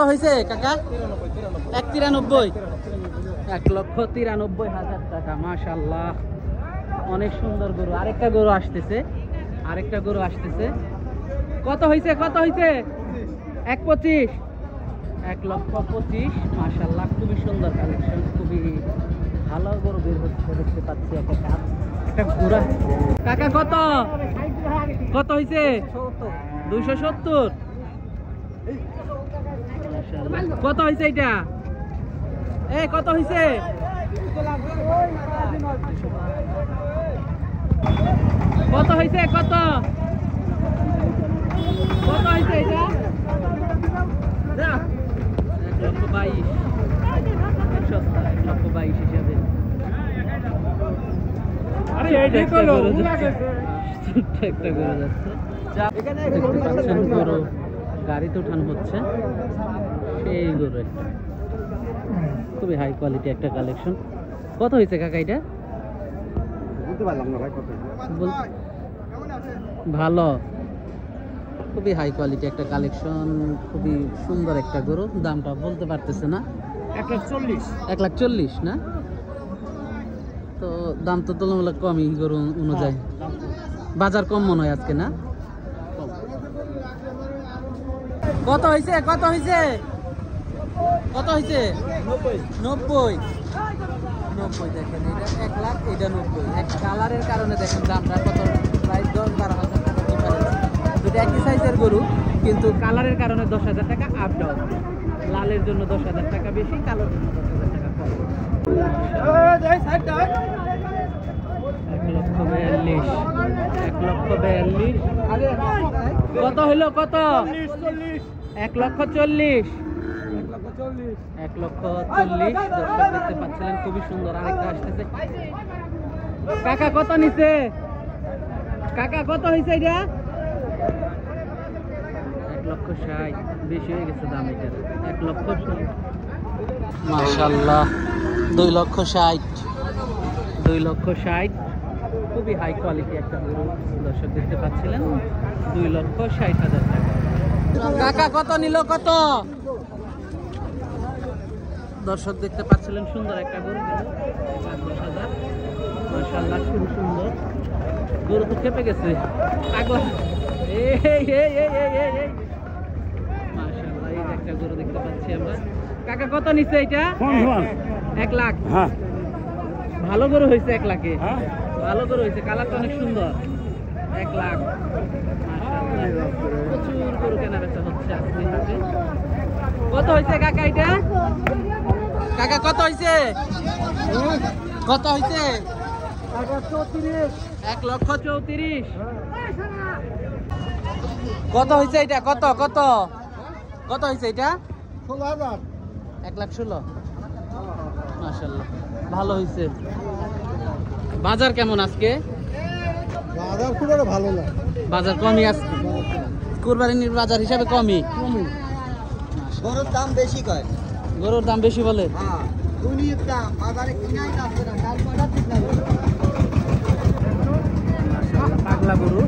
হয়েছে কাকা? 193, 1,93,000 টাকা। মাশাআল্লাহ, অনেক সুন্দর গরু। আরেকটা গরু আসতেছে, কত হয়েছে? 1,25,000, 1,25,000। মাশাআল্লাহ, খুবই সুন্দর কালেকশন, খুবই ভালো গরু বের হচ্ছে দেখতে পাচ্ছি। একটা ঘোড়া। কাকা কত হয়েছে? 270। কত হয়েছে এটা? কত হয়েছে? কত হয়েছে? কত হয়েছে এটা? 1,22,000, 1,22,000 হিসাবে। একটা গরু যাচ্ছে, গরু গাড়িতে উঠানো হচ্ছে। সেই গরু একটা খুবই হাই কোয়ালিটি একটা কালেকশন। কত হয়েছে কাকা এটা? ভালো, খুবই হাই কোয়ালিটি একটা কালেকশন, খুবই সুন্দর একটা গরু। দামটা বলতে পারতেছে না। 1,40,000 না? তো দাম তো তুলনামূলক কমই গরু অনুযায়ী। বাজার কম মনে হয় আজকে, না? কত হয়েছে? 90। দেখেন, এটা 1 লাখ, এটা 90। এক কালারের কারণে দেখেন দামটা কত, প্রায় 10-12,000 টাকা ডিফারেন্স। দুটো একই সাইজের গরু, কিন্তু কালারের কারণে 10,000 টাকা আপ ডাউন। লালের জন্য 10,000 টাকা বেশি, কালোর জন্য 10,000 টাকা কম। 1,42,000। কত হইলো? কত? 1,40,000। 1,40,000 দর্শক দেখতে পাচ্ছিলেন, খুবই সুন্দর। আরেকটা আসতেছে। কাকা কত নিছে? কত হয়েছে এটা? 1,60,000। বেশি হয়ে গেছে দাম এটার। 1,60,000। মাশাআল্লাহ, 2,60,000। খুবই হাই কোয়ালিটি একটা গরু দর্শক দেখতে পাচ্ছিলেন। 2,60,000 টাকা। কাকা কত নিল? কত? দর্শক দেখতে পাচ্ছিলেন, সুন্দর একটা গরু, 10,000। মাশাআল্লাহ, খুব সুন্দর গরু। তো খেপে গেছে পাগলা। মাশাআল্লাহ, এই একটা গরু দেখতে পাচ্ছি আমরা। কাকা কত নিচ্ছে এটা? 1 লাখ। ভালো গরু হয়েছে 1 লাখে। ভালো গরু হয়েছে, কালারটা অনেক সুন্দর। 1 লাখ। মাশাআল্লাহ, প্রচুর গরু কেনা বেচা হচ্ছে আজকে হাটে। কত হয়েছে কাকা এটা? কাকা কত হয়েছে? 1,34,000। কত হয়েছে এটা? কত হয়েছে এটা? 1,16,000। মাশাআল্লাহ, ভালো হয়েছে। বাজার কেমন আজকে? বাজার খুব একটা ভালো না, বাজার কমই আজকে, কুরবানির বাজার হিসাবে কমই। গরুর দাম বেশি কয়, গরুর দাম বেশি বলে। পাগলা গরু।